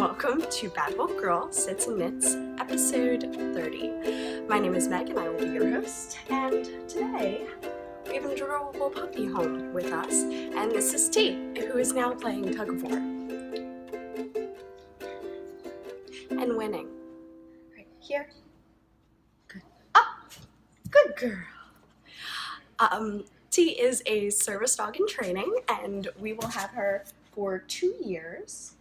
welcome to Bad Wolf Girl Sits and Knits, episode 30. My name is Meg and I will be your host, and today we have an adorable puppy home with us, and this is T, who is now playing tug of war and winning. Right here. Good. Up. Good girl. T is a service dog in training, and we will have her for 2 years.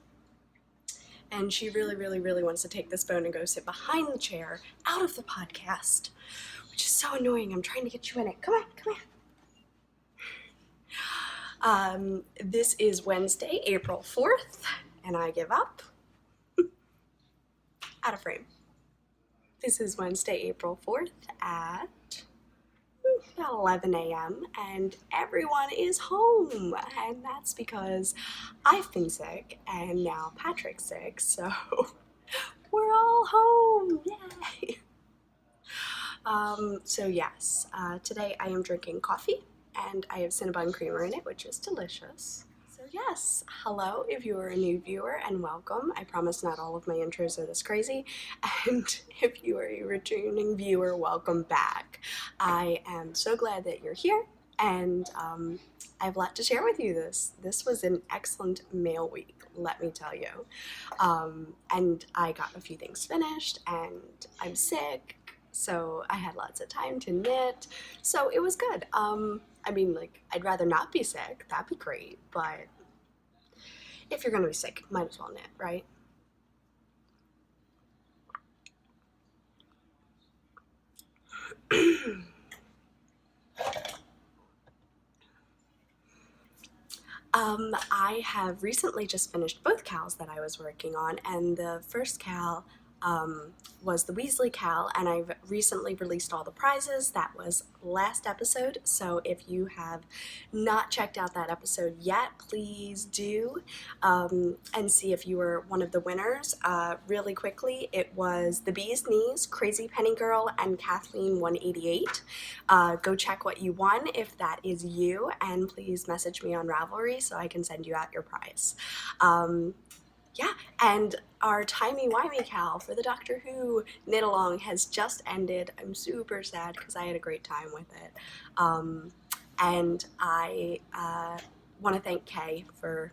And she really wants to take this bone and go sit behind the chair out of the podcast, which is so annoying. I'm trying to get you in it. Come on. This is Wednesday, April 4th, and I give up. Out of frame. This is Wednesday, April 4th at about 11 a.m. and everyone is home, and that's because I've been sick and now Patrick's sick, so we're all home. Yay! So yes, today I am drinking coffee and I have Cinnabon creamer in it, which is delicious. So yes, hello if you are a new viewer, and welcome. I promise not all of my intros are this crazy, and if you are a returning viewer, welcome back. I am so glad that you're here, and I have a lot to share with you. This was an excellent mail week, let me tell you. And I got a few things finished, and I'm sick, so I had lots of time to knit, so it was good. I'd rather not be sick, that'd be great, but if you're gonna be sick, might as well knit, right? I have recently just finished both cals that I was working on, and the first cal was the Weasley cal, and I've recently released all the prizes. That was last episode, so if you have not checked out that episode yet, please do, and see if you were one of the winners. Really quickly, it was the Bee's Knees, Crazy Penny Girl, and Kathleen 188. Go check what you won if that is you, and please message me on Ravelry so I can send you out your prize. Yeah, and our timey-wimey cal for the Doctor Who knit along has just ended. I'm super sad because I had a great time with it. And I want to thank Kay for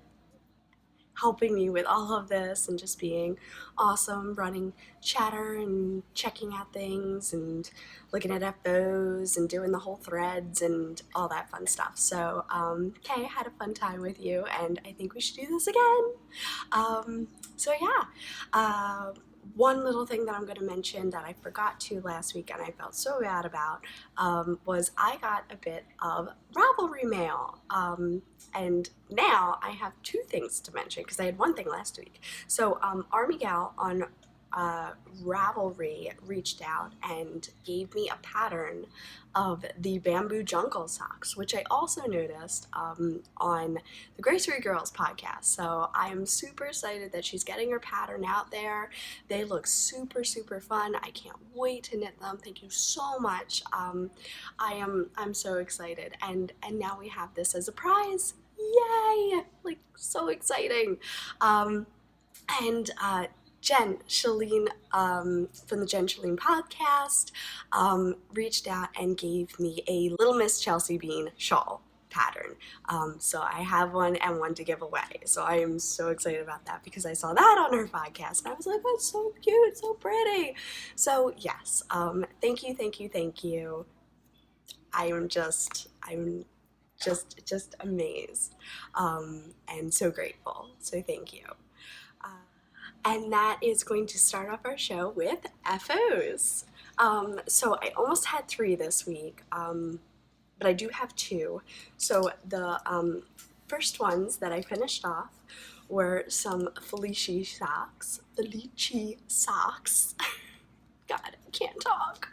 helping me with all of this and just being awesome, running chatter and checking out things and looking at FOs and doing the whole threads and all that fun stuff. So, Kay, I had a fun time with you, and I think we should do this again. One little thing that I'm going to mention that I forgot to last week and I felt so bad about was I got a bit of Ravelry mail. And now I have two things to mention because I had one thing last week. So Army Gal on Ravelry reached out and gave me a pattern of the Bamboo Jungle socks, which I also noticed on the Gracery Girls podcast. So I am super excited that she's getting her pattern out there. They look super fun. I can't wait to knit them. Thank you so much. I'm so excited, and now we have this as a prize. Yay! Like, so exciting. Jen Shalene from the Jen Shalene podcast reached out and gave me a Little Miss Chelsea Bean shawl pattern. So I have one and one to give away. So I am so excited about that because I saw that on her podcast and I was like, oh, it's so cute, so pretty. So yes, thank you. I'm just amazed and so grateful. So thank you. And that is going to start off our show with FOs. So I almost had 3 this week, but I do have 2. So the first ones that I finished off were some Felici socks. God, I can't talk.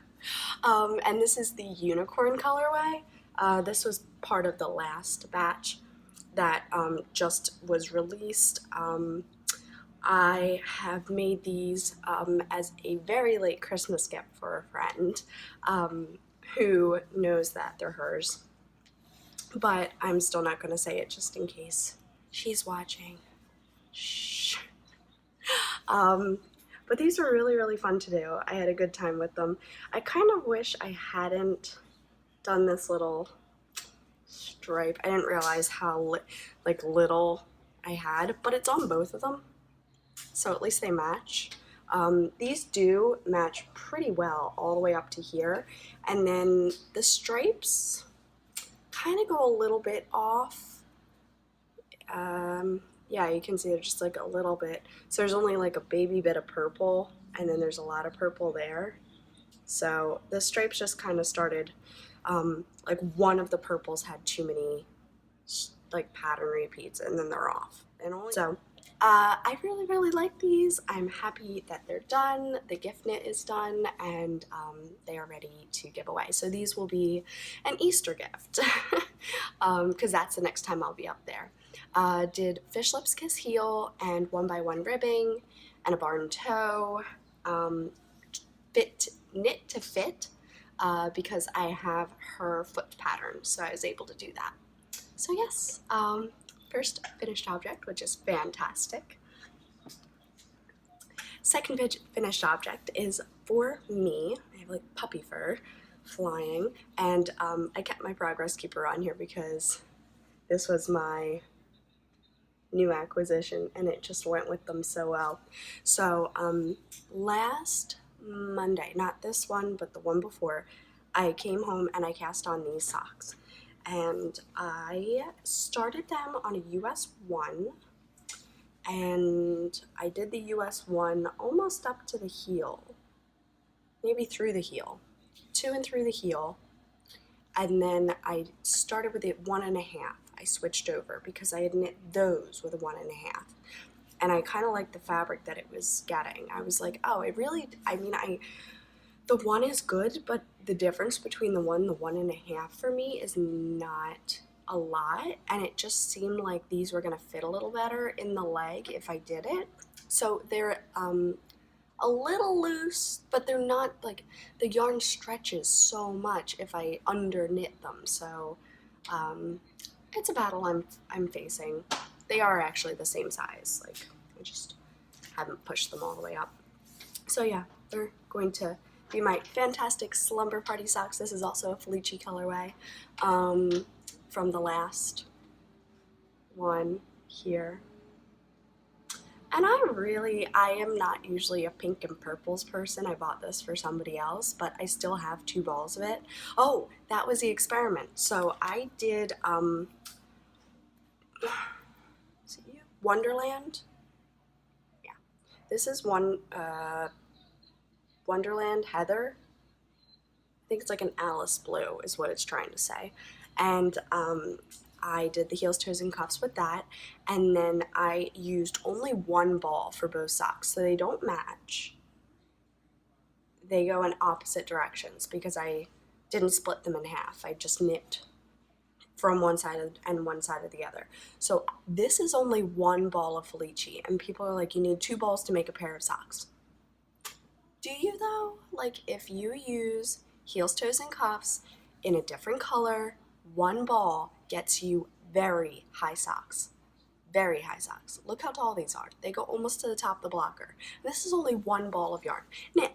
And this is the unicorn colorway. This was part of the last batch that just was released. I have made these as a very late Christmas gift for a friend who knows that they're hers. But I'm still not going to say it just in case she's watching. Shh. But these were really, really fun to do. I had a good time with them. I kind of wish I hadn't done this little stripe. I didn't realize how little I had, but it's on both of them, so at least they match. These do match pretty well all the way up to here, and then the stripes kind of go a little bit off. Yeah, you can see they're just like a little bit. So there's only like a baby bit of purple, and then there's a lot of purple there. So the stripes just kind of started, like one of the purples had too many like pattern repeats, and then they're off. And only so. I really, really like these. I'm happy that they're done. The gift knit is done, and they are ready to give away. So these will be an Easter gift, because that's the next time I'll be up there. Did Fish Lips Kiss Heel and One by One ribbing and a barn toe. Knit to fit, because I have her foot pattern, so I was able to do that. So yes, first finished object, which is fantastic. Second finished object is for me. I have like puppy fur flying, and I kept my progress keeper on here because this was my new acquisition and it just went with them so well. So last Monday, not this one, but the one before, I came home and I cast on these socks. And I started them on a US 1, and I did the US 1 almost up to the heel, maybe through the heel, 2 and through the heel, and then I started with it 1.5. I switched over because I had knit those with a 1.5, and I kind of liked the fabric that it was getting. I was like, oh, the 1 is good, but the difference between the 1 and the 1.5 for me is not a lot, and it just seemed like these were going to fit a little better in the leg if I did it. So they're a little loose, but they're not like, the yarn stretches so much if I under knit them. So it's a battle I'm facing. They are actually the same size, like I just haven't pushed them all the way up. So yeah, they're going to be my fantastic slumber party socks. This is also a Felici colorway, from the last one here. And I am not usually a pink and purples person. I bought this for somebody else, but I still have 2 balls of it. Oh, that was the experiment. So I did, Wonderland. Yeah, this is Wonderland Heather. I think it's like an Alice blue is what it's trying to say. And I did the heels, toes, and cuffs with that, and then I used only 1 ball for both socks, so they don't match. They go in opposite directions because I didn't split them in half. I just knit from one side and one side of the other. So this is only 1 ball of Felici, and people are like, you need 2 balls to make a pair of socks. Do you though? Like, if you use heels, toes, and cuffs in a different color, 1 ball gets you very high socks. Very high socks. Look how tall these are. They go almost to the top of the blocker. And this is only 1 ball of yarn. Now,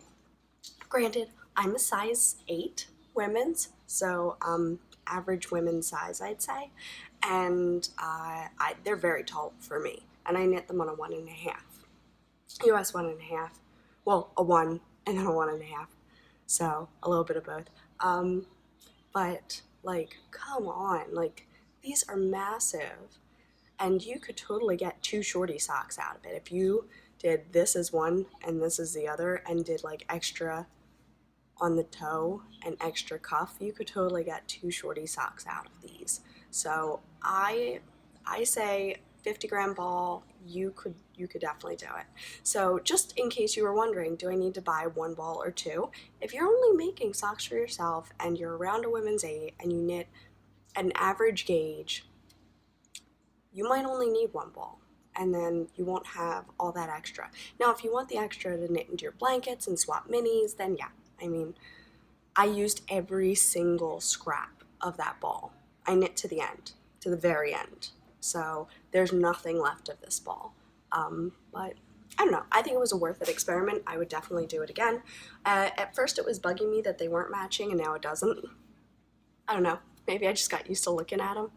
granted, I'm a size 8 women's, so average women's size, I'd say, and they're very tall for me, and I knit them on a 1.5. US 1.5. Well, a 1 and then a 1.5. So a little bit of both. But like, come on, like, these are massive, and you could totally get 2 shorty socks out of it. If you did this is one and this is the other and did like extra on the toe and extra cuff, you could totally get 2 shorty socks out of these. So I say 50-gram ball, you could definitely do it. So just in case you were wondering, do I need to buy 1 ball or 2? If you're only making socks for yourself and you're around a women's 8 and you knit an average gauge, you might only need 1 ball, and then you won't have all that extra. Now, if you want the extra to knit into your blankets and swap minis, then yeah. I mean, I used every single scrap of that ball. I knit to the end, to the very end. So there's nothing left of this ball. But I don't know. I think it was a worth it experiment. I would definitely do it again. At first, it was bugging me that they weren't matching, and now it doesn't. I don't know. Maybe I just got used to looking at them.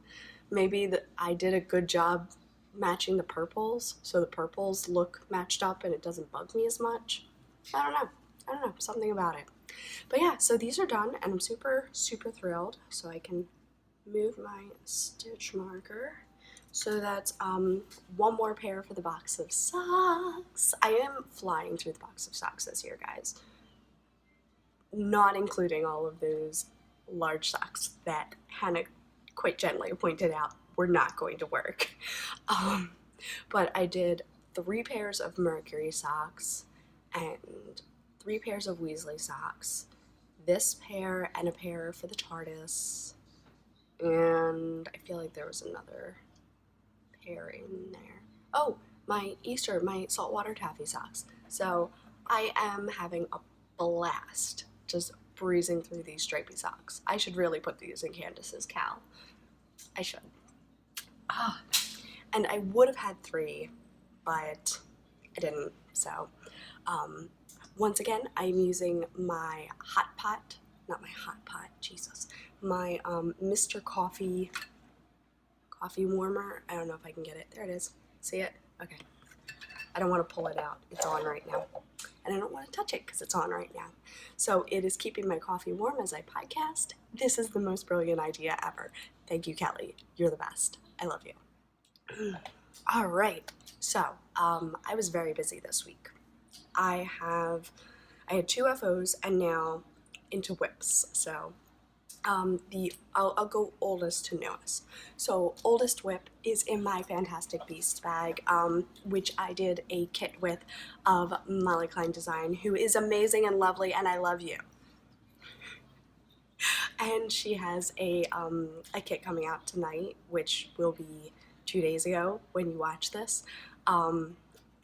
Maybe I did a good job matching the purples, so the purples look matched up and it doesn't bug me as much. I don't know. Something about it. But yeah, so these are done, and I'm super, super thrilled. So I can move my stitch marker. So that's one more pair for the box of socks. I am flying through the box of socks this year, guys. Not including all of those large socks that Hannah quite gently pointed out were not going to work. But I did 3 pairs of Mercury socks and 3 pairs of Weasley socks. This pair and a pair for the TARDIS. And I feel like there was another pair in there. Oh, my saltwater taffy socks. So I am having a blast just breezing through these stripy socks. I should really put these in Candace's cal. I should. And I would have had 3, but I didn't. So, once again, I'm using my hot pot, not my hot pot, Jesus, my Mr. Coffee warmer. I don't know if I can get it. There it is. See it? Okay. I don't want to pull it out. It's on right now. And I don't want to touch it because it's on right now. So it is keeping my coffee warm as I podcast. This is the most brilliant idea ever. Thank you, Kelly. You're the best. I love you. All right. So I was very busy this week. I had 2 FOs and now into whips. So I'll go oldest to newest. So oldest whip is in my Fantastic Beasts bag, which I did a kit with of Molly Klein Design, who is amazing and lovely, and I love you. And she has a kit coming out tonight, which will be 2 days ago when you watch this.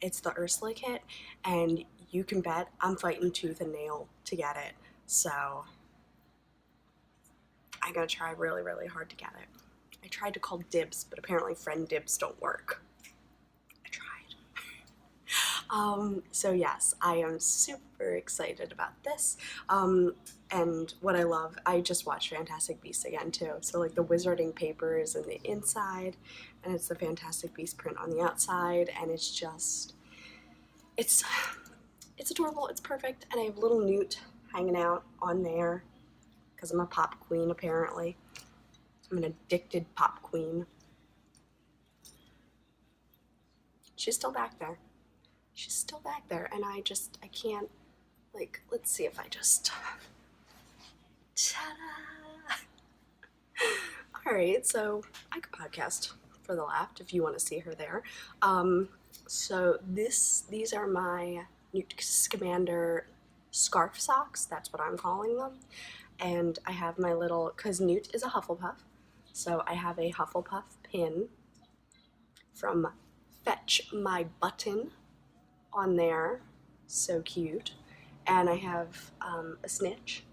It's the Ursula kit, and you can bet I'm fighting tooth and nail to get it. So I'm gonna try really, really hard to get it. I tried to call dibs, but apparently friend dibs don't work. I tried. So yes, I am super excited about this. And what I love, I just watched Fantastic Beasts again too. So like the wizarding paper is in the inside, and it's the Fantastic Beast print on the outside, and it's just, it's adorable, it's perfect, and I have little Newt hanging out on there, because I'm a pop queen, apparently. I'm an addicted pop queen. She's still back there. And I can't, like, let's see if I just, ta-da! Alright, so I could podcast for the left if you want to see her there. So these are my Newt Scamander scarf socks, that's what I'm calling them. And I have my little, because Newt is a Hufflepuff, so I have a Hufflepuff pin from Fetch My Button on there, so cute. And I have a snitch,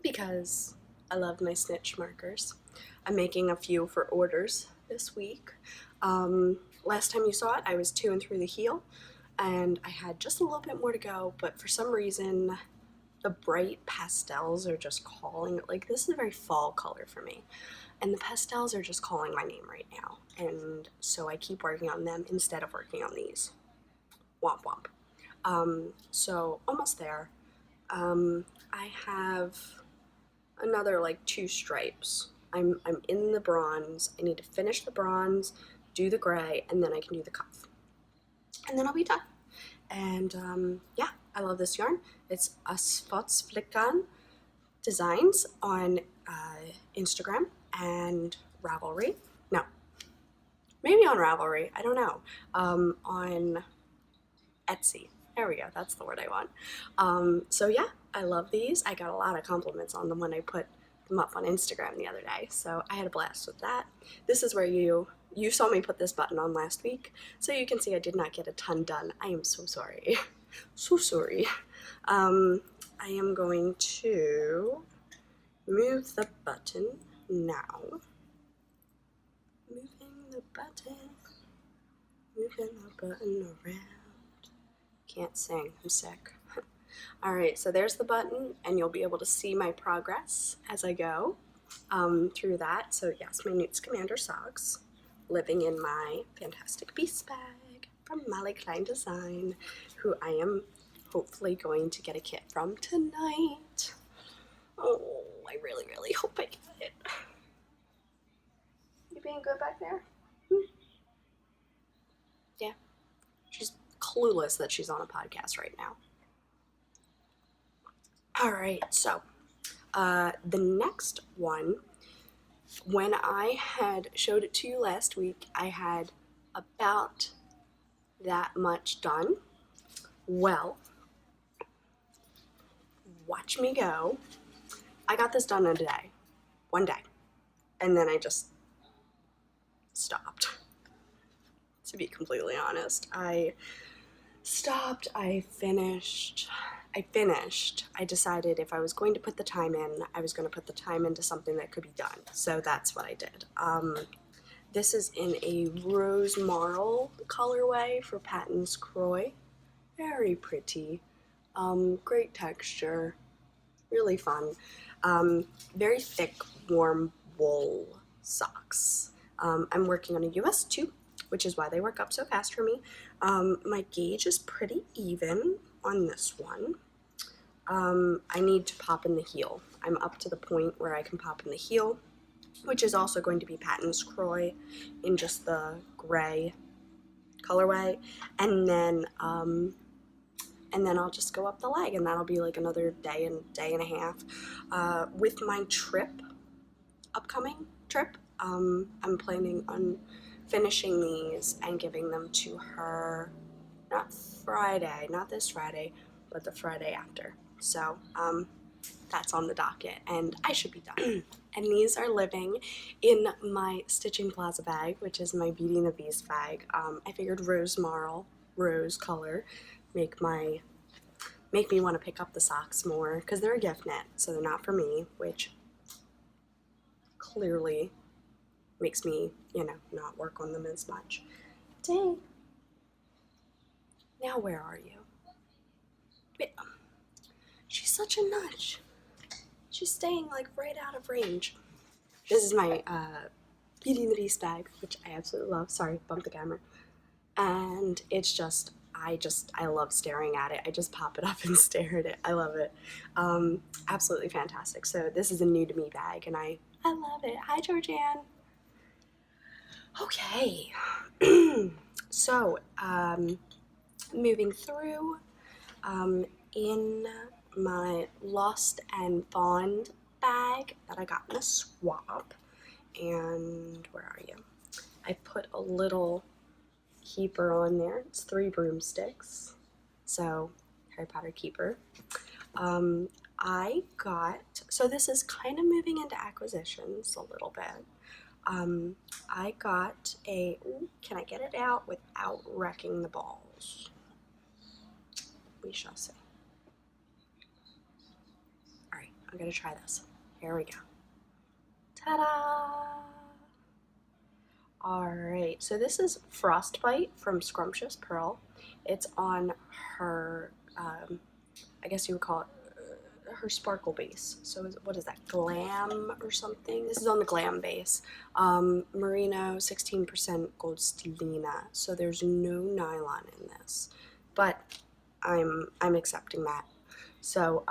because I love my snitch markers. I'm making a few for orders this week. Last time you saw it, I was 2 and through the heel, and I had just a little bit more to go, but for some reason, the bright pastels are just calling, like, this is a very fall color for me, and the pastels are just calling my name right now, and so I keep working on them instead of working on these. Womp womp. So almost there. I have another like 2 stripes. I'm in the bronze. I need to finish the bronze, do the gray, and then I can do the cuff, and then I'll be done. And yeah, I love this yarn. It's Asfotsflickan Designs on Instagram and Ravelry. No, maybe on Ravelry. I don't know. On Etsy. There we go. That's the word I want. So yeah, I love these. I got a lot of compliments on them when I put them up on Instagram the other day. So I had a blast with that. This is where you saw me put this button on last week, so you can see I did not get a ton done. I am so sorry. So sorry. I am going to move the button now. Moving the button around. Can't sing, I'm sick. Alright, so there's the button, and you'll be able to see my progress as I go through that. So yes, my Newt Scamander socks, living in my Fantastic Beasts bag from Molly Klein Design, who I am hopefully going to get a kit from tonight. Oh, I really, really hope I get it. You being good back there? Yeah. She's clueless that she's on a podcast right now. Alright, so the next one, when I had showed it to you last week, I had about that much done. Well, watch me go. I got this done in a day, one day, and then I just stopped. To be completely honest, I stopped, I finished. I decided if I was going to put the time in, I was going to put the time into something that could be done. So that's what I did. This is in a rose marl colorway for Patons Kroy. Very pretty. Great texture. Really fun. Very thick, warm wool socks. I'm working on a US 2, which is why they work up so fast for me. My gauge is pretty even on this one. I need to pop in the heel. I'm up to the point where I can pop in the heel, which is also going to be Patons Kroy in just the gray colorway, and then I'll just go up the leg, and that'll be like another day and a half. With my upcoming trip, I'm planning on finishing these and giving them to her, not this Friday, but the Friday after. So that's on the docket, and I should be done. And these are living in my Stitching Plaza bag, which is my Beauty and the Beast bag. I figured rose marl, rose color, make me want to pick up the socks more, because they're a gift knit, so they're not for me, which clearly makes me, not work on them as much. Dang. Now where are you? Wait, she's such a nudge. She's staying like right out of range. This is my Beauty and the Beast bag, which I absolutely love. Sorry, bumped the camera. And it's just, I love staring at it. I just pop it up and stare at it. I love it. Absolutely fantastic. So this is a new to me bag, and I love it. Hi, Georgianne. Okay. So, moving through, in my Lost and Found bag that I got in a swap, and where are you? I put a little keeper on there. It's 3 broomsticks, so Harry Potter keeper. So this is kind of moving into acquisitions a little bit. I got can I get it out without wrecking the balls? We shall see. Alright, I'm gonna try this. Here we go. Ta-da! Alright, so this is Frostbite from Scrumptious Pearl. It's on her, I guess you would call it her sparkle base. So what is that, Glam or something? This is on the Glam base. Merino, 16% gold stellina, so there's no nylon in this, but I'm accepting that. So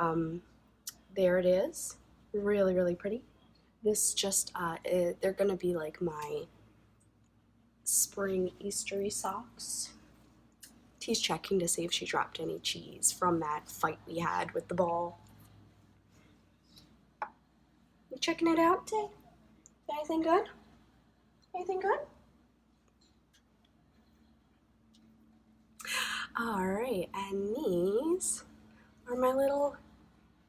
there it is. Really, really pretty. This just they're gonna be like my spring Eastery socks. T's checking to see if she dropped any cheese from that fight we had with the ball. You checking it out, T? Anything good? Anything good? Alright, and these are my little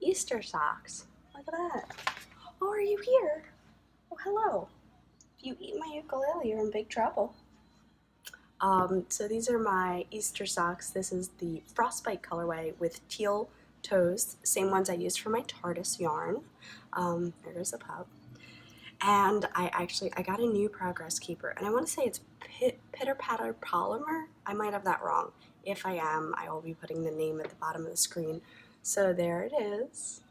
Easter socks. Look at that. Oh, are you here? Oh, hello. If you eat my ukulele, you're in big trouble. So these are my Easter socks. This is the Frostbite colorway with teal toes, same ones I used for my TARDIS yarn. There's a pup. And I got a new Progress Keeper, and I want to say it's Pitter Patter Polymer. I might have that wrong. If I am, I will be putting the name at the bottom of the screen. So there it is.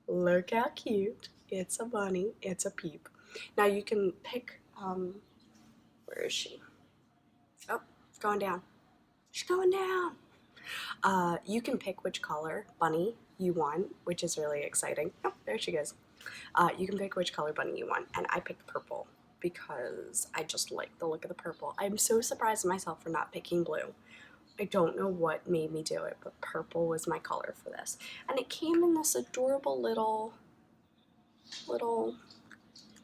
Look how cute. It's a bunny. It's a Peep. Now you can pick, where is she? Oh, it's going down. She's going down. You can pick which color bunny you want, which is really exciting. Oh, there she goes. You can pick which color bunny you want, and I picked purple because I just like the look of the purple. I'm so surprised at myself for not picking blue. I don't know what made me do it, but purple was my color for this. And it came in this adorable little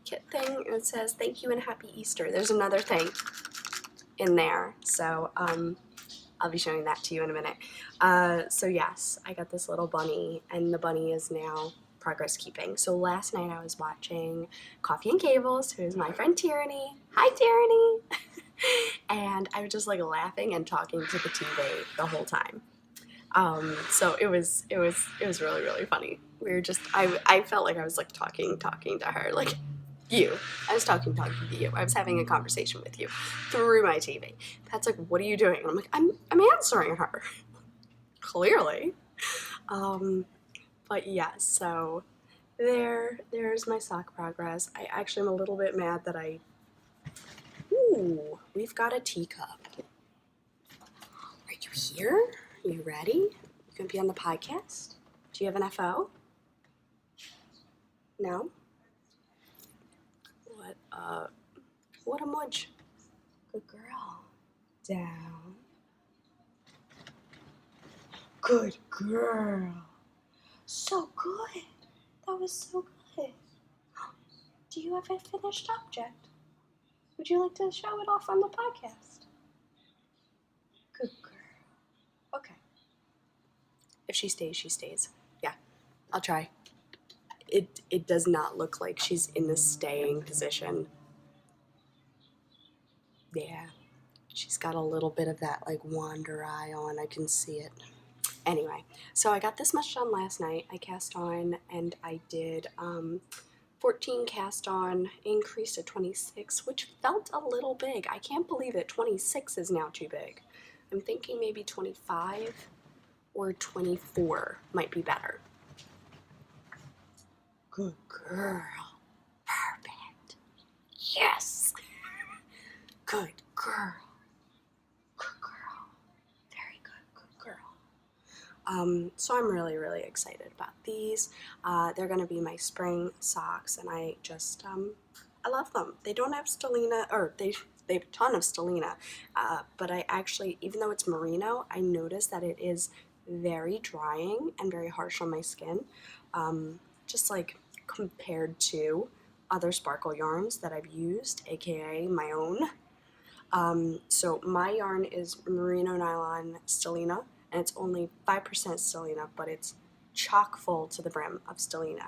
kit thing, and it says thank you and happy Easter. There's another thing in there, so I'll be showing that to you in a minute. So yes, I got this little bunny, and the bunny is now progress keeping. So last night I was watching Coffee and Cables, who's my friend Tierney. Hi Tierney! And I was just like laughing and talking to the TV the whole time. So it was really, really funny. We were just, I felt like I was like talking to her, like you. I was talking to you. I was having a conversation with you through my TV. Pat's like, what are you doing? And I'm like, I'm answering her. Clearly. But yes, so there's my sock progress. I actually am a little bit mad that ooh, we've got a teacup. Are you here? Are you ready? You gonna be on the podcast? Do you have an FO? No? What a mudge. Good girl. Down. Good girl. So good. That was so good. Do you have a finished object? Would you like to show it off on the podcast? Good girl. Okay. If she stays, she stays. Yeah, I'll try. It does not look like she's in the staying position. Yeah, she's got a little bit of that like wander eye on. I can see it. Anyway, so I got this much done last night. I cast on and I did 14 cast on, increased to 26, which felt a little big. I can't believe it. 26 is now too big. I'm thinking maybe 25 or 24 might be better. Good girl. Perfect. Yes. Good girl. Good girl. Very good. Good girl. So I'm really, really excited about these. They're going to be my spring socks, and I just, I love them. They don't have stellina, or they have a ton of stellina, but I actually, even though it's merino, I noticed that it is very drying and very harsh on my skin, just like compared to other sparkle yarns that I've used, aka my own. So my yarn is merino nylon stellina, and it's only 5% stellina, but it's chock full to the brim of stellina.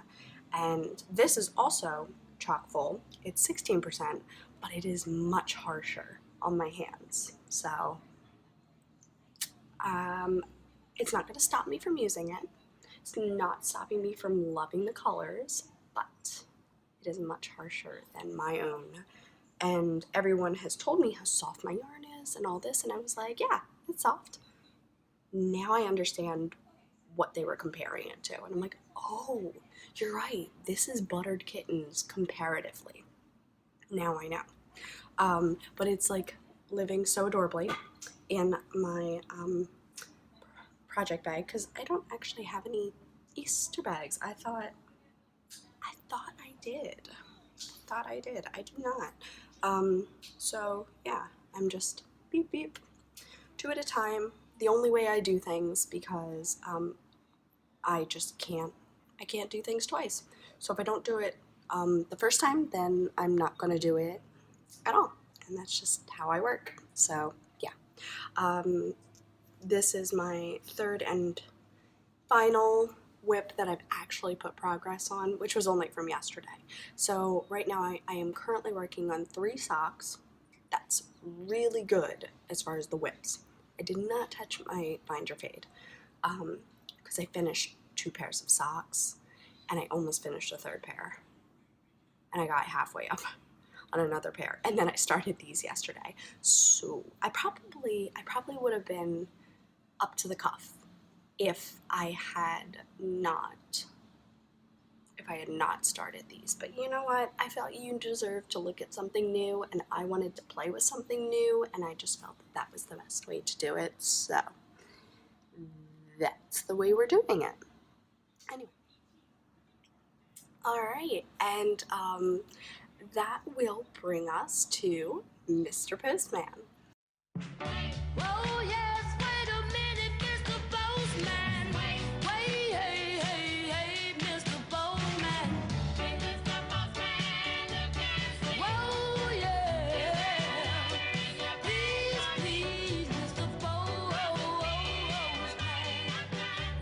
And this is also chock full. It's 16%, but it is much harsher on my hands. So it's not going to stop me from using it. It's not stopping me from loving the colors, but it is much harsher than my own. And everyone has told me how soft my yarn is and all this, and I was like, yeah, it's soft. Now I understand what they were comparing it to, and I'm like, oh, you're right, this is Buttered Kittens comparatively. Now I know. But it's like living so adorably in my project bag, because I don't actually have any Easter bags. I thought I did. I do not. So yeah, I'm just beep beep, 2 at a time. The only way I do things, because I just can't do things twice. So if I don't do it the first time, then I'm not gonna do it at all, and that's just how I work. So yeah, this is my third and final whip that I've actually put progress on, which was only from yesterday. So right now I am currently working on 3 socks. That's really good as far as the whips. I did not touch my bind your fade because I finished 2 pairs of socks, and I almost finished a 3rd pair, and I got halfway up on another pair, and then I started these yesterday. So I probably would have been up to the cuff if I had not started these. But you know what? I felt you deserved to look at something new, and I wanted to play with something new, and I just felt that that was the best way to do it. So that's the way we're doing it. Anyway. All right, and that will bring us to Mr. Postman. Oh yes, wait a minute, Mr. Postman. Wait, hey, hey, hey, Mr. Postman. Mr. Postman, whoa, yeah. Please, please, Mr. Postman.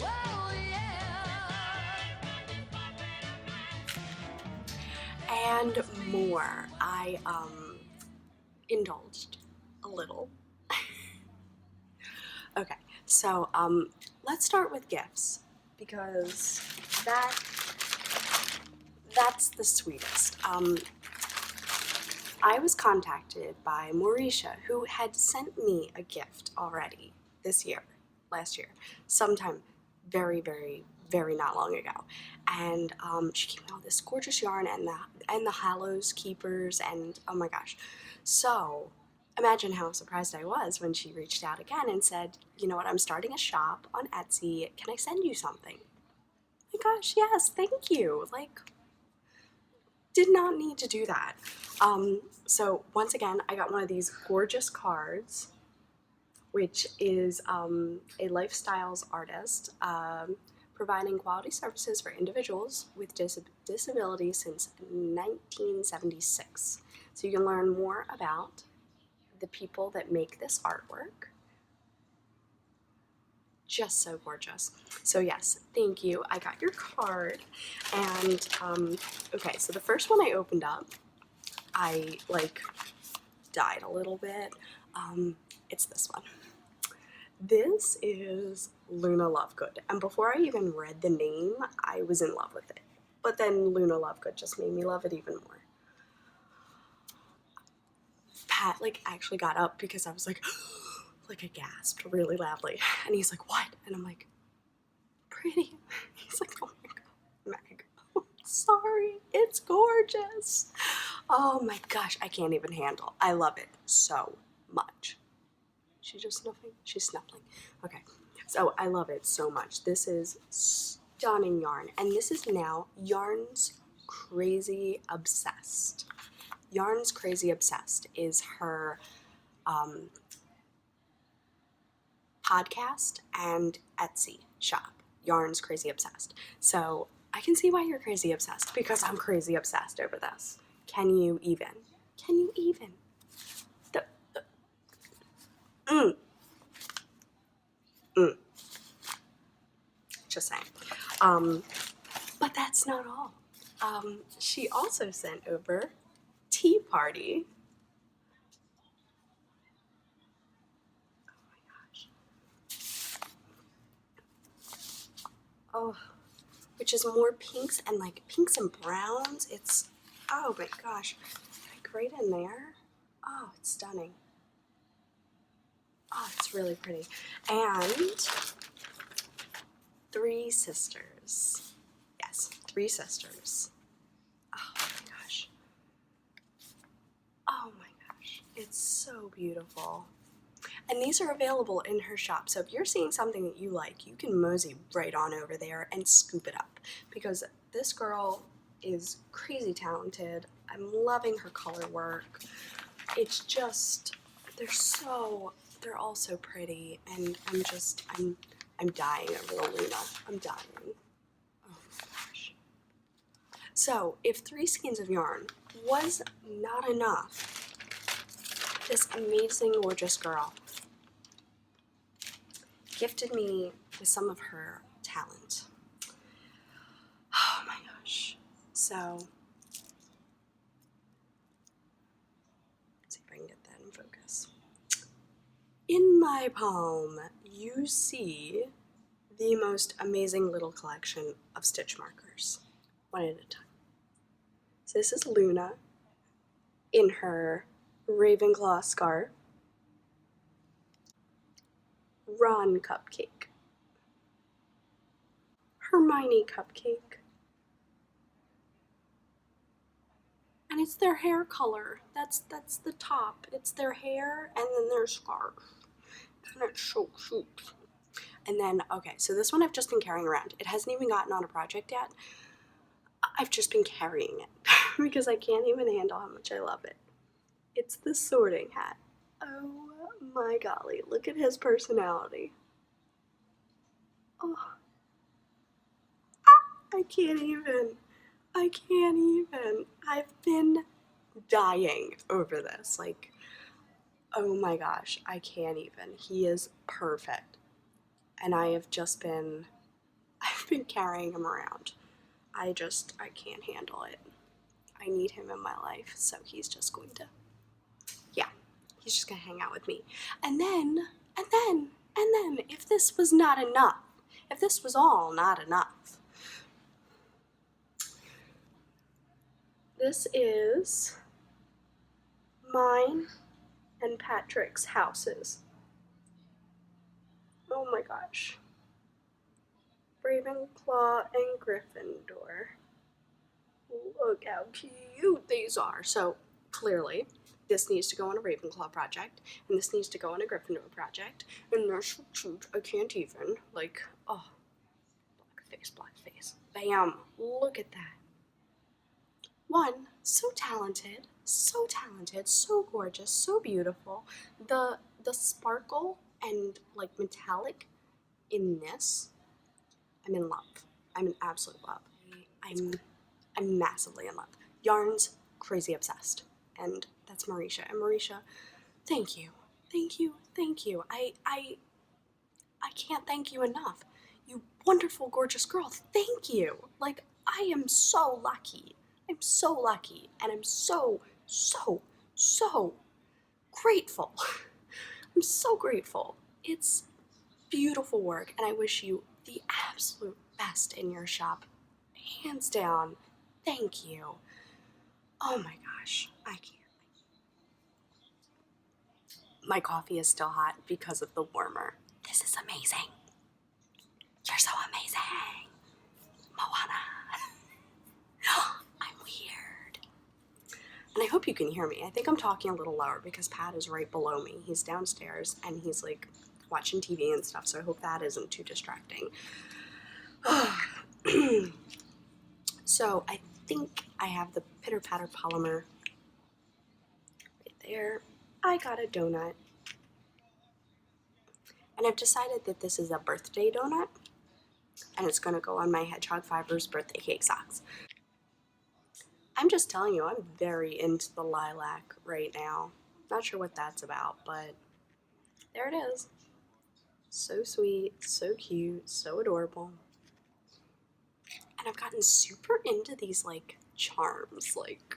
Whoa, yeah. And more. I indulged a little. Okay, so let's start with gifts, because that's the sweetest. I was contacted by Mauricia, who had sent me a gift already last year, sometime very, very, very not long ago. And she gave me all this gorgeous yarn and the Hallows Keepers, and oh my gosh. So imagine how surprised I was when she reached out again and said, you know what, I'm starting a shop on Etsy. Can I send you something? Oh my gosh, yes, thank you. Like, did not need to do that. So once again, I got one of these gorgeous cards, which is a lifestyles artist providing quality services for individuals with disabilities since 1976. So you can learn more about the people that make this artwork. Just so gorgeous. So yes, thank you. I got your card. And okay, so the first one I opened up, I died a little bit. It's this one. This is Luna Lovegood, and before I even read the name, I was in love with it. But then Luna Lovegood just made me love it even more. Pat actually got up because I was like I gasped really loudly, and he's like, "What?" And I'm like, "Pretty." He's like, "Oh my god, Meg, sorry, it's gorgeous." Oh my gosh, I can't even handle. I love it so much. She's just snuffling? She's snuffling. Okay, so I love it so much. This is stunning yarn, and this is now Yarns Crazy Obsessed. Yarns Crazy Obsessed is her podcast and Etsy shop, Yarns Crazy Obsessed. So I can see why you're crazy obsessed, because I'm crazy obsessed over this. Can you even? Can you even? Just saying. But that's not all. She also sent over Tea Party. Oh my gosh. Oh, which is more pinks and pinks and browns. It's, oh my gosh, right in there. Oh, it's stunning. Oh, it's really pretty. And Three Sisters. Yes, Three Sisters. Oh my gosh. Oh my gosh. It's so beautiful. And these are available in her shop. So if you're seeing something that you like, you can mosey right on over there and scoop it up, because this girl is crazy talented. I'm loving her color work. It's just, they're all so pretty, and I'm dying over the Luna. I'm dying. Oh my gosh. So if 3 skeins of yarn was not enough, this amazing, gorgeous girl gifted me with some of her talent. Oh my gosh. So, let's see if I can get that in focus. In my palm, you see the most amazing little collection of stitch markers, one at a time. So this is Luna in her Ravenclaw scarf. Ron Cupcake, Hermione Cupcake. And it's their hair color. That's the top. It's their hair and then their scarf. And it's so cute. And then, okay, so this one I've just been carrying around. It hasn't even gotten on a project yet. I've just been carrying it because I can't even handle how much I love it. It's the Sorting Hat. Oh my golly, look at his personality. Oh, I can't even. I can't even. I've been dying over this. Like, oh my gosh, I can't even. He is perfect. And I've been carrying him around. I can't handle it. I need him in my life, so he's just going to, yeah, he's just gonna hang out with me. And then, if this was not enough, if this was all not enough, this is mine and Patrick's houses. Oh my gosh. Ravenclaw and Gryffindor. Look how cute these are. So clearly, this needs to go on a Ravenclaw project, and this needs to go on a Gryffindor project, and they're so cute. I can't even. Like, oh, black face. Bam! Look at that. One, so talented, so gorgeous, so beautiful. The sparkle and like metallic in this, I'm in love. I'm in absolute love. I'm massively in love. Yarn's crazy obsessed, and that's Marisha. And Marisha, thank you. I can't thank you enough. You wonderful, gorgeous girl. Thank you. Like, I am so lucky. I'm so lucky, and I'm so grateful. I'm so grateful. It's beautiful work, and I wish you the absolute best in your shop. Hands down. Thank you. Oh my gosh, I can't. My coffee is still hot because of the warmer. This is amazing. You're so amazing. Moana. I'm weird. And I hope you can hear me. I think I'm talking a little lower because Pat is right below me. He's downstairs and he's like watching TV and stuff, so I hope that isn't too distracting. So I think I have the Pitter Patter polymer right there. I got a donut. And I've decided that this is a birthday donut, and it's gonna go on my Hedgehog Fibers birthday cake socks. I'm just telling you, I'm very into the lilac right now. Not sure what that's about, but there it is. So sweet, so cute, so adorable. And I've gotten super into these like charms, like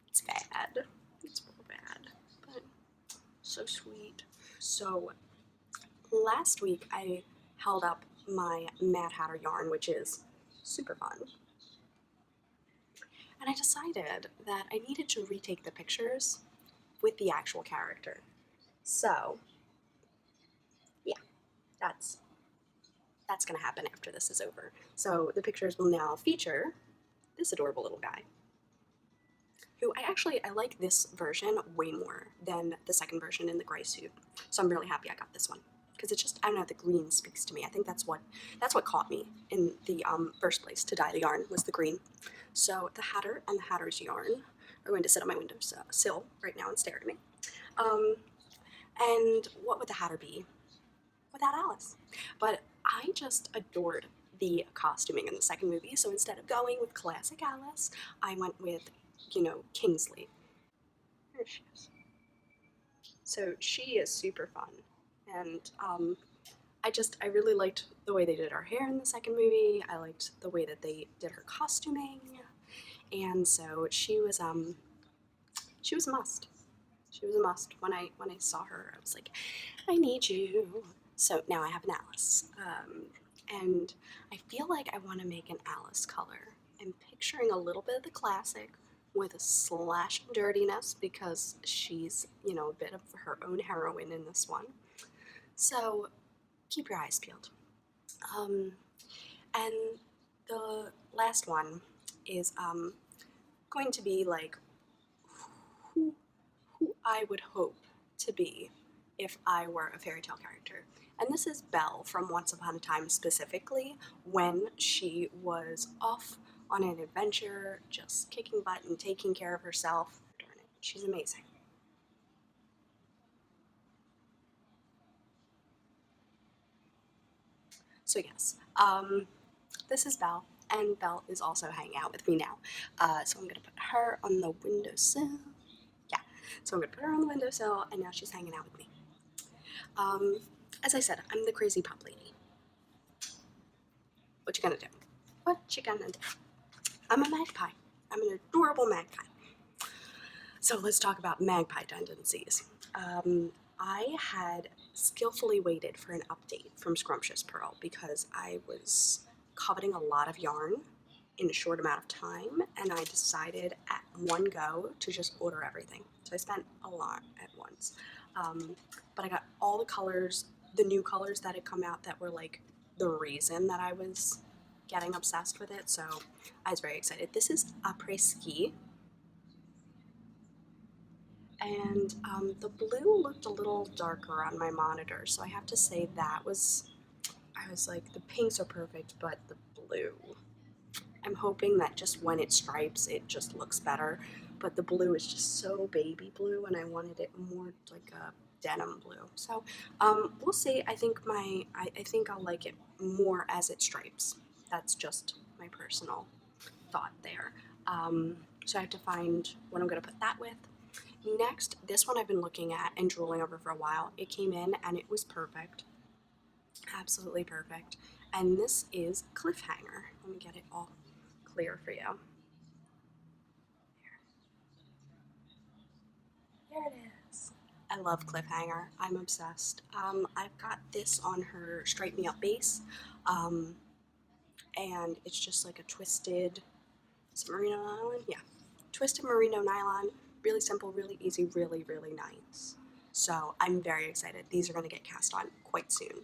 it's bad. It's real bad, but so sweet. So last week I held up my Mad Hatter yarn, which is super fun. And I decided that I needed to retake the pictures with the actual character. So, yeah, that's gonna happen after this is over. So the pictures will now feature this adorable little guy, who I like this version way more than the second version in the gray suit. So I'm really happy I got this one. Because it's just, I don't know, the green speaks to me. I think that's what caught me in the first place to dye the yarn, was the green. So the Hatter and the Hatter's yarn are going to sit on my windowsill right now and stare at me. And what would the Hatter be without Alice? But I just adored the costuming in the second movie, so instead of going with classic Alice, I went with, Kingsley. There she is. So she is super fun. And I really liked the way they did her hair in the second movie. I liked the way that they did her costuming, and so she was a must. She was a must. When I saw her, I was like, I need you. So now I have an Alice, and I feel like I want to make an Alice color. I'm picturing a little bit of the classic with a slash of dirtiness because she's a bit of her own heroine in this one. So keep your eyes peeled. And the last one is going to be like who I would hope to be if I were a fairy tale character. And this is Belle from Once Upon a Time, specifically when she was off on an adventure, just kicking butt and taking care of herself. Darn it, she's amazing. So yes, this is Belle, and Belle is also hanging out with me now. So I'm gonna put her on the windowsill. Yeah, so I'm gonna put her on the windowsill, and now she's hanging out with me. As I said, I'm the crazy pop lady. What you gonna do? What you gonna do? I'm a magpie. I'm an adorable magpie. So let's talk about magpie tendencies. I had skillfully waited for an update from Scrumptious Pearl because I was coveting a lot of yarn in a short amount of time, and I decided at one go to just order everything. So I spent a lot at once. But I got all the colors, the new colors that had come out that were like the reason that I was getting obsessed with it. So I was very excited. This is Après Ski, and the blue looked a little darker on my monitor, so I have to say that was, I was like, the pinks are perfect, but the blue, I'm hoping that just when it stripes it just looks better, but the blue is just so baby blue and I wanted it more like a denim blue. So we'll see. I think I think I'll like it more as it stripes. That's just my personal thought there. So I have to find what I'm going to put that with. Next, this one I've been looking at and drooling over for a while. It came in and it was perfect. Absolutely perfect. And this is Cliffhanger. Let me get it all clear for you. There it is. I love Cliffhanger. I'm obsessed. I've got this on her Stripe Me Up base. And it's just like a twisted, is it merino nylon? Yeah. Twisted merino nylon. Really simple, really easy, really, really nice. So I'm very excited. These are going to get cast on quite soon.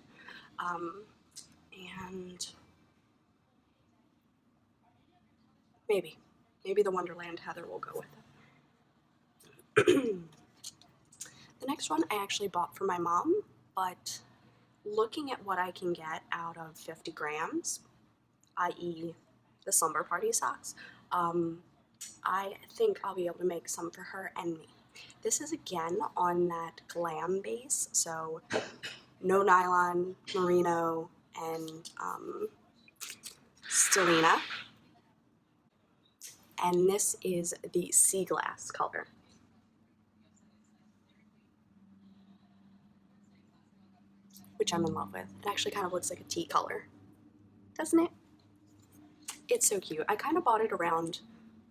And maybe the Wonderland Heather will go with it. The next one I actually bought for my mom, but looking at what I can get out of 50 grams, i.e. the Slumber Party socks, I think I'll be able to make some for her and me. This is again on that glam base, so no nylon, merino, and stellina. And this is the sea glass color. Which I'm in love with. It actually kind of looks like a tea color, doesn't it? It's so cute. I kind of bought it around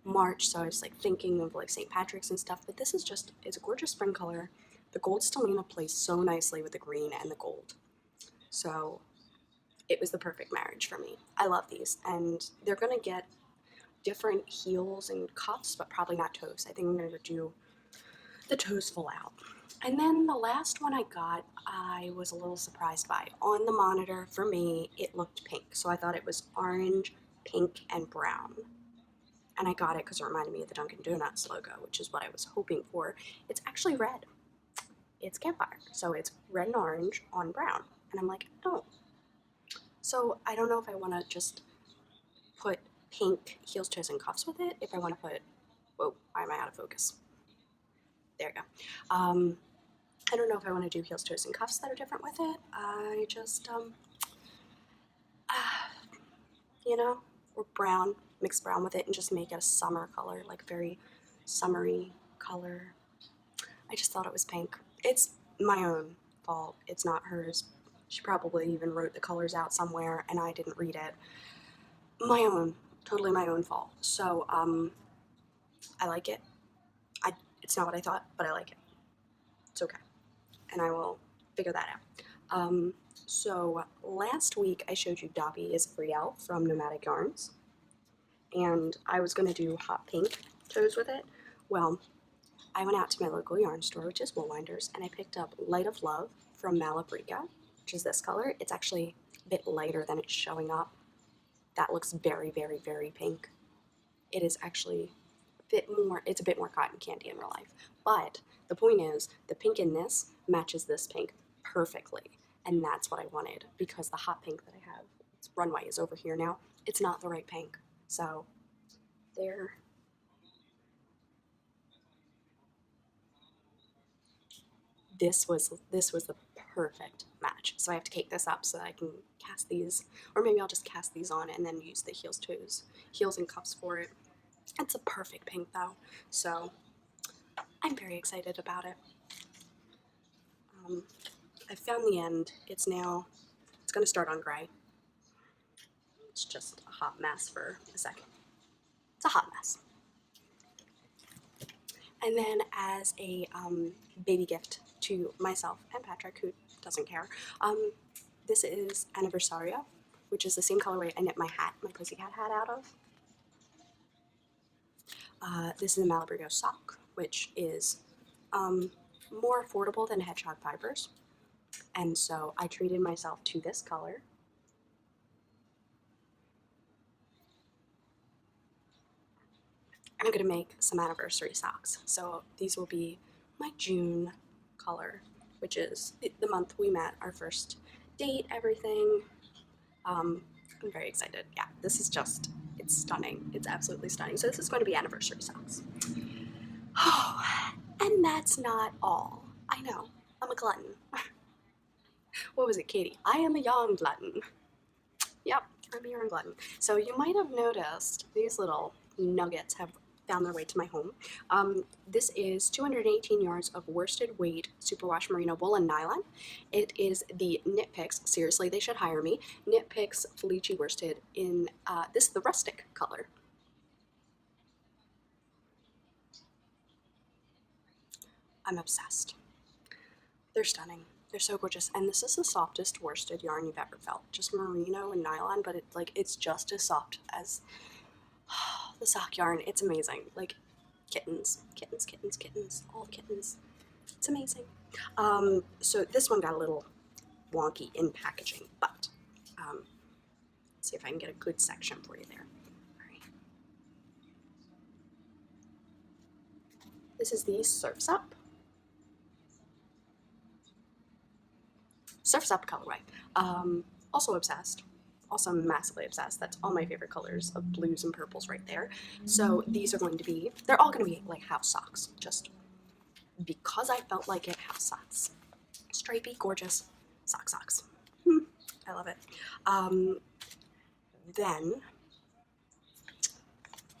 March, so I was like thinking of like St. Patrick's and stuff, but this is just, it's a gorgeous spring color. The gold stellina plays so nicely with the green and the gold. So it was the perfect marriage for me. I love these, and they're gonna get different heels and cuffs, but probably not toes. I think I'm gonna do the toes full out. And then the last one I got, I was a little surprised by. On the monitor, for me, it looked pink, so I thought it was orange, pink, and brown. And I got it because it reminded me of the Dunkin' Donuts logo, which is what I was hoping for. It's actually red. It's campfire, so it's red and orange on brown. And I'm like, oh. So I don't know if I want to just put pink heels, toes, and cuffs with it. If I want to put, whoa, why am I out of focus? There we go. I don't know if I want to do heels, toes, and cuffs that are different with it. I just, you know, or brown, mix brown with it and just make it a summer color, like very summery color. I just thought it was pink. It's my own fault. It's not hers. She probably even wrote the colors out somewhere and I didn't read it. My own, totally my own fault. So, I like it. It's not what I thought, but I like it. It's okay. And I will figure that out. So last week I showed you Dobby is Brielle from Nomadic Yarns, and I was going to do hot pink toes with it. Well, I went out to my local yarn store, which is Woolwinders, and I picked up Light of Love from Malabriga, which is this color. It's actually a bit lighter than it's showing up. That looks very, very, very pink. It is actually it's a bit more cotton candy in real life. But the point is, the pink in this matches this pink perfectly. And that's what I wanted, because the hot pink that I have, its runway is over here now. It's not the right pink. So there. This was the perfect match. So I have to cake this up so that I can cast these, or maybe I'll just cast these on and then use the heels and cuffs for it. It's a perfect pink though, so I'm very excited about it. I found the end. It's going to start on gray. It's just a hot mess for a second. It's a hot mess. And then as a baby gift to myself and Patrick, who doesn't care, this is Anniversaria, which is the same colorway I knit my Pussycat hat out of. This is a Malabrigo sock, which is more affordable than Hedgehog Fibers. And so I treated myself to this color. I'm going to make some anniversary socks. So these will be my June color, which is the month we met, our first date, everything. I'm very excited. Yeah, this is just, it's stunning. It's absolutely stunning. So this is going to be anniversary socks. Oh, and that's not all. I know, I'm a glutton. What was it, Katie? I am a yarn glutton. Yep, I'm a yarn glutton. So you might have noticed these little nuggets have found their way to my home. This is 218 yards of worsted weight superwash merino wool and nylon. It is the Knit Picks, seriously, they should hire me, Knit Picks Felici worsted in, this is the rustic color. I'm obsessed. They're stunning. They're so gorgeous. And this is the softest worsted yarn you've ever felt. Just merino and nylon, but it's just as soft as the sock yarn. It's amazing. Like kittens, kittens, kittens, kittens, all kittens. It's amazing. So this one got a little wonky in packaging, but let's see if I can get a good section for you there. All right. This is the Surf's Up. Surf's Up colorway. Also obsessed. Also massively obsessed. That's all my favorite colors of blues and purples right there. So these are going to be, they're all going to be like house socks. Just because I felt like it, house socks. Stripey, gorgeous socks. I love it. Then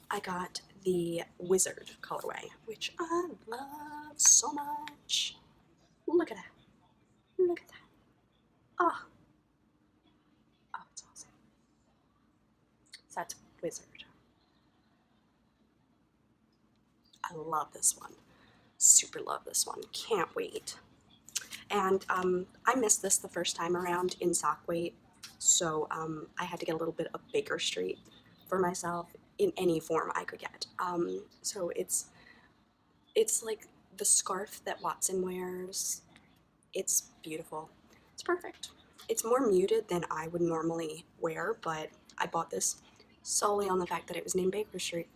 I got the Wizard colorway, which I love so much. Look at that. Look at that. Oh, it's awesome. So that's Wizard. I love this one. Super love this one. Can't wait. And I missed this the first time around in sock weight, so I had to get a little bit of Baker Street for myself in any form I could get. So it's like the scarf that Watson wears. It's beautiful. It's perfect. It's more muted than I would normally wear, but I bought this solely on the fact that it was named Baker Street.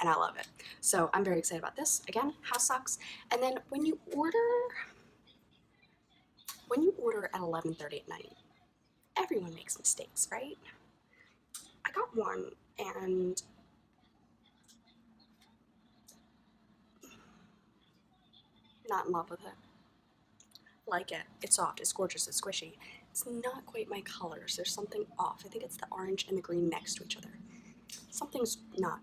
And I love it. So I'm very excited about this. Again, house socks. And then when you order at 11:30 at night, everyone makes mistakes, right? I got one and not in love with it. Like it. It's soft, it's gorgeous, it's squishy. It's not quite my colors. There's something off. I think it's the orange and the green next to each other. Something's not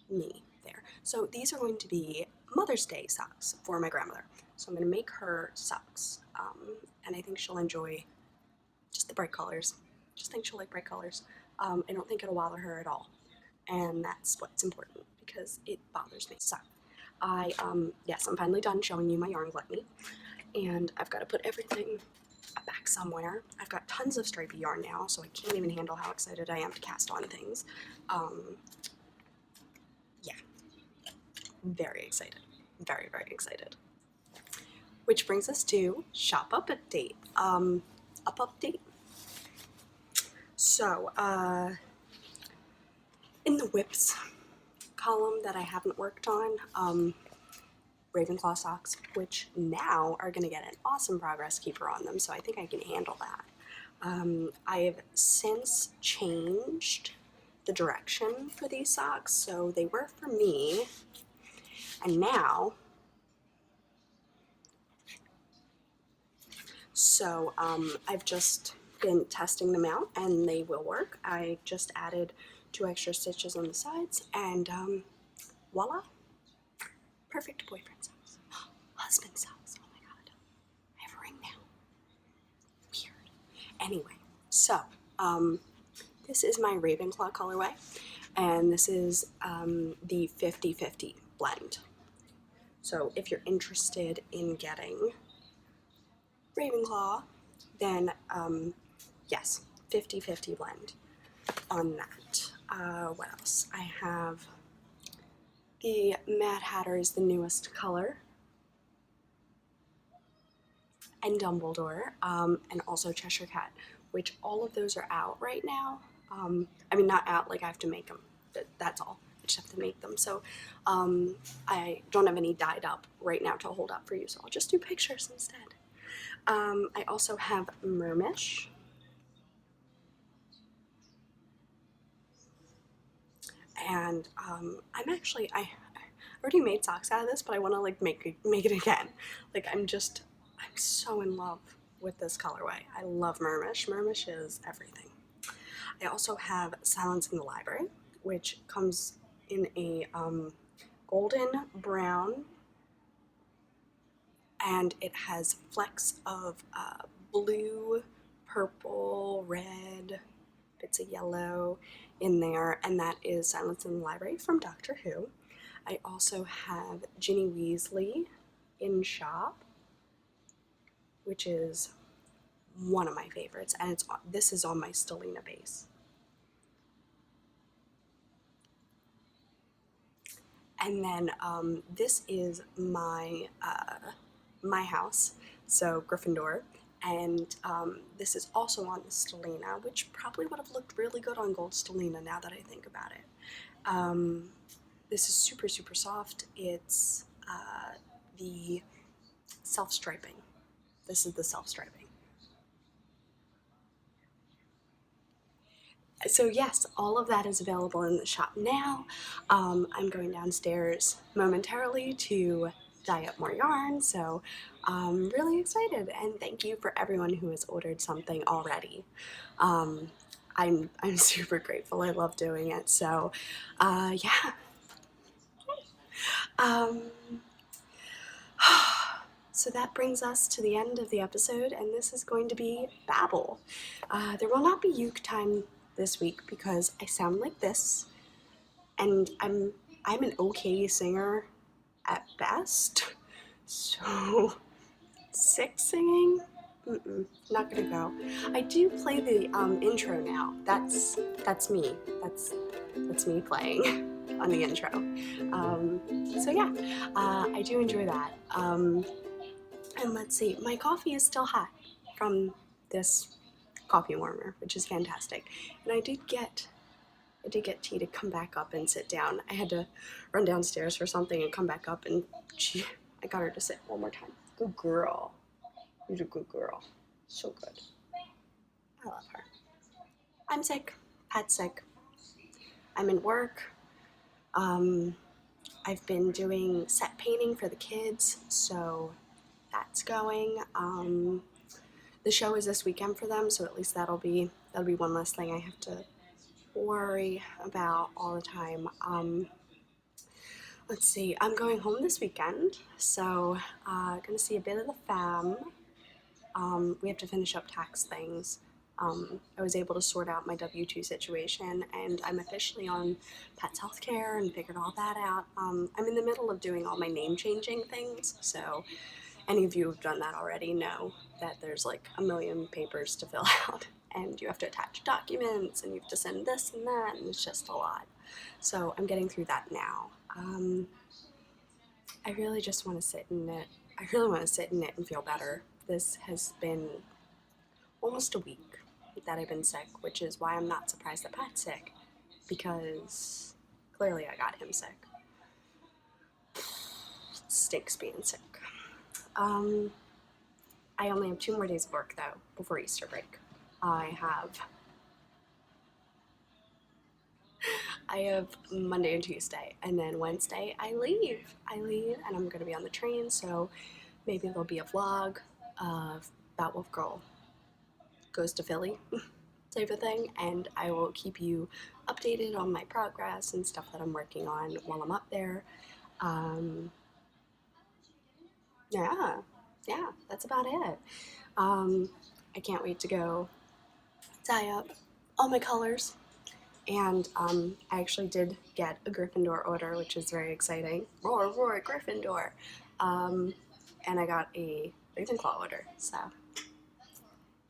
me there. So these are going to be Mother's Day socks for my grandmother. So I'm going to make her socks, and I think she'll enjoy just the bright colors. Just think she'll like bright colors. I don't think it'll bother her at all, and that's what's important because it bothers me. So yes, I'm finally done showing you my yarn gluttony, and I've got to put everything back somewhere. I've got tons of stripy yarn now, so I can't even handle how excited I am to cast on things. Yeah. very excited. Very, very excited. Which brings us to shop update. Update. So, in the whips column that I haven't worked on, Ravenclaw socks, which now are going to get an awesome progress keeper on them, so I think I can handle that. I've since changed the direction for these socks, so they were for me, and now, so I've just been testing them out, and they will work. I just added 2 extra stitches on the sides, and voila, perfect boyfriend socks. Husband socks, oh my god, I have a ring now. Weird. Anyway, so this is my Ravenclaw colorway, and this is the 50-50 blend. So if you're interested in getting Ravenclaw, then yes, 50-50 blend on that. What else? I have the Mad Hatter is the newest color, and Dumbledore, and also Cheshire Cat, which all of those are out right now. I mean, not out, like I have to make them, that's all. I just have to make them. So I don't have any dyed up right now to hold up for you, so I'll just do pictures instead. I also have Mermish. And I'm actually, I already made socks out of this, but I want to like make it again. Like I'm so in love with this colorway. I love Mermish. Mermish is everything. I also have Silence in the Library, which comes in a golden brown, and it has flecks of blue, purple, red, bits of yellow in there, and that is Silence in the Library from Doctor Who. I also have Ginny Weasley in Shop, which is one of my favorites, and this is on my Stellina base. And then this is my house, so Gryffindor, and this is also on the Stellina, which probably would have looked really good on gold Stellina now that I think about it. This is super, super soft. It's the self-striping. This is the self-striping. So yes, all of that is available in the shop now. I'm going downstairs momentarily to dye up more yarn, so I'm really excited, and thank you for everyone who has ordered something already. I'm super grateful. I love doing it. So yeah. So that brings us to the end of the episode, and this is going to be Babble. There will not be uke time this week because I sound like this, and I'm an okay singer at best, so sick singing, not gonna go. I do play the intro now. That's me. That's me playing on the intro. So yeah, I do enjoy that. And let's see, my coffee is still hot from this coffee warmer, which is fantastic. And I did get Tea to come back up and sit down. I had to run downstairs for something and come back up, and I got her to sit one more time. Good girl. You're a good girl. So good. I love her. I'm sick. Pat's sick. I'm in work. I've been doing set painting for the kids, so that's going. The show is this weekend for them, so at least that'll be one less thing I have to worry about all the time. Let's see, I'm going home this weekend, so gonna see a bit of the fam. We have to finish up tax things. I was able to sort out my W-2 situation, and I'm officially on Pets Healthcare and figured all that out. I'm in the middle of doing all my name changing things, so any of you who've done that already know that there's like a million papers to fill out, and you have to attach documents, and you have to send this and that, and it's just a lot. So I'm getting through that now. I really just want to sit in it. I really want to sit in it and feel better. This has been almost a week that I've been sick, which is why I'm not surprised that Pat's sick, because clearly I got him sick. It stinks being sick. I only have 2 more days of work though before Easter break. I have Monday and Tuesday, and then Wednesday I leave. And I'm gonna be on the train, so maybe there'll be a vlog of Bat Wolf Girl goes to Philly type of thing, and I will keep you updated on my progress and stuff that I'm working on while I'm up there. Yeah, that's about it. I can't wait to go dye up all my colors. And I actually did get a Gryffindor order, which is very exciting. Roar, roar, Gryffindor. And I got a Ravenclaw order, so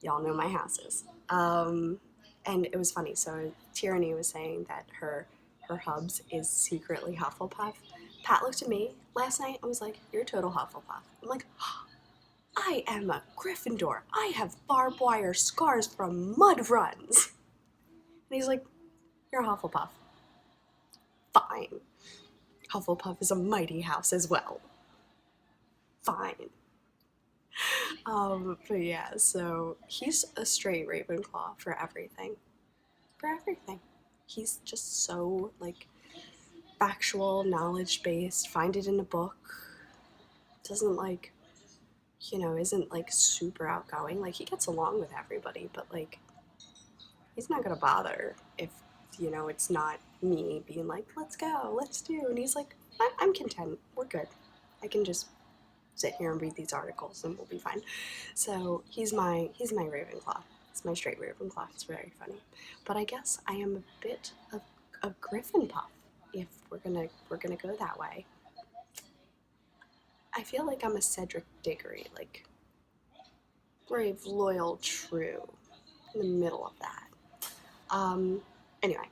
y'all know my houses. And it was funny. So Tyranny was saying that her hubs is secretly Hufflepuff. Pat looked at me last night and was like, "You're a total Hufflepuff." I'm like, "I am a Gryffindor. I have barbed wire scars from mud runs." And he's like, "You're a Hufflepuff." Fine. Hufflepuff is a mighty house as well. Fine. But yeah, so he's a straight Ravenclaw for everything. For everything. He's just so, like, factual, knowledge-based, find it in a book. Doesn't, like, isn't, like, super outgoing. Like, he gets along with everybody, but, like, he's not gonna bother if, it's not me being like, "Let's go, let's do." And he's like, I'm content. We're good. I can just sit here and read these articles and we'll be fine. So he's my Ravenclaw. He's my straight Ravenclaw. It's very funny. But I guess I am a bit of a Gryffindor if we're gonna go that way. I feel like I'm a Cedric Diggory, like brave, loyal, true, in the middle of that. Anyway,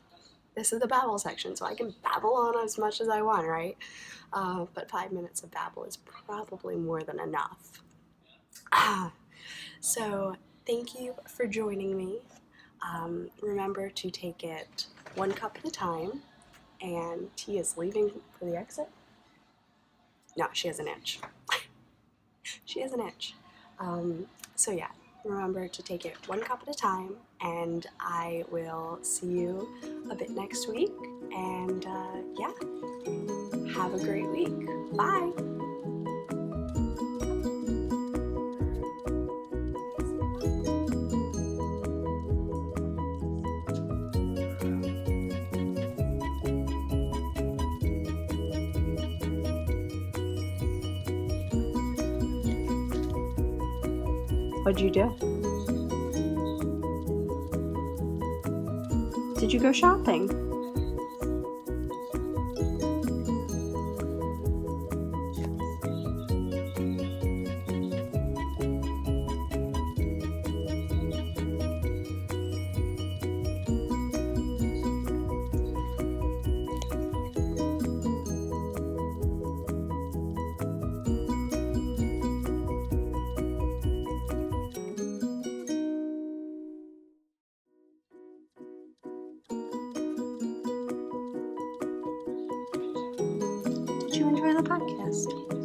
this is the babble section, so I can babble on as much as I want, right? But 5 minutes of babble is probably more than enough. So thank you for joining me. Remember to take it 1 cup at a time. And T is leaving for the exit. No, she has an itch. She has an itch. So yeah, remember to take it 1 cup at a time, and I will see you a bit next week. And yeah, have a great week. Bye. What'd you do? Did you go shopping? Did you enjoy the podcast?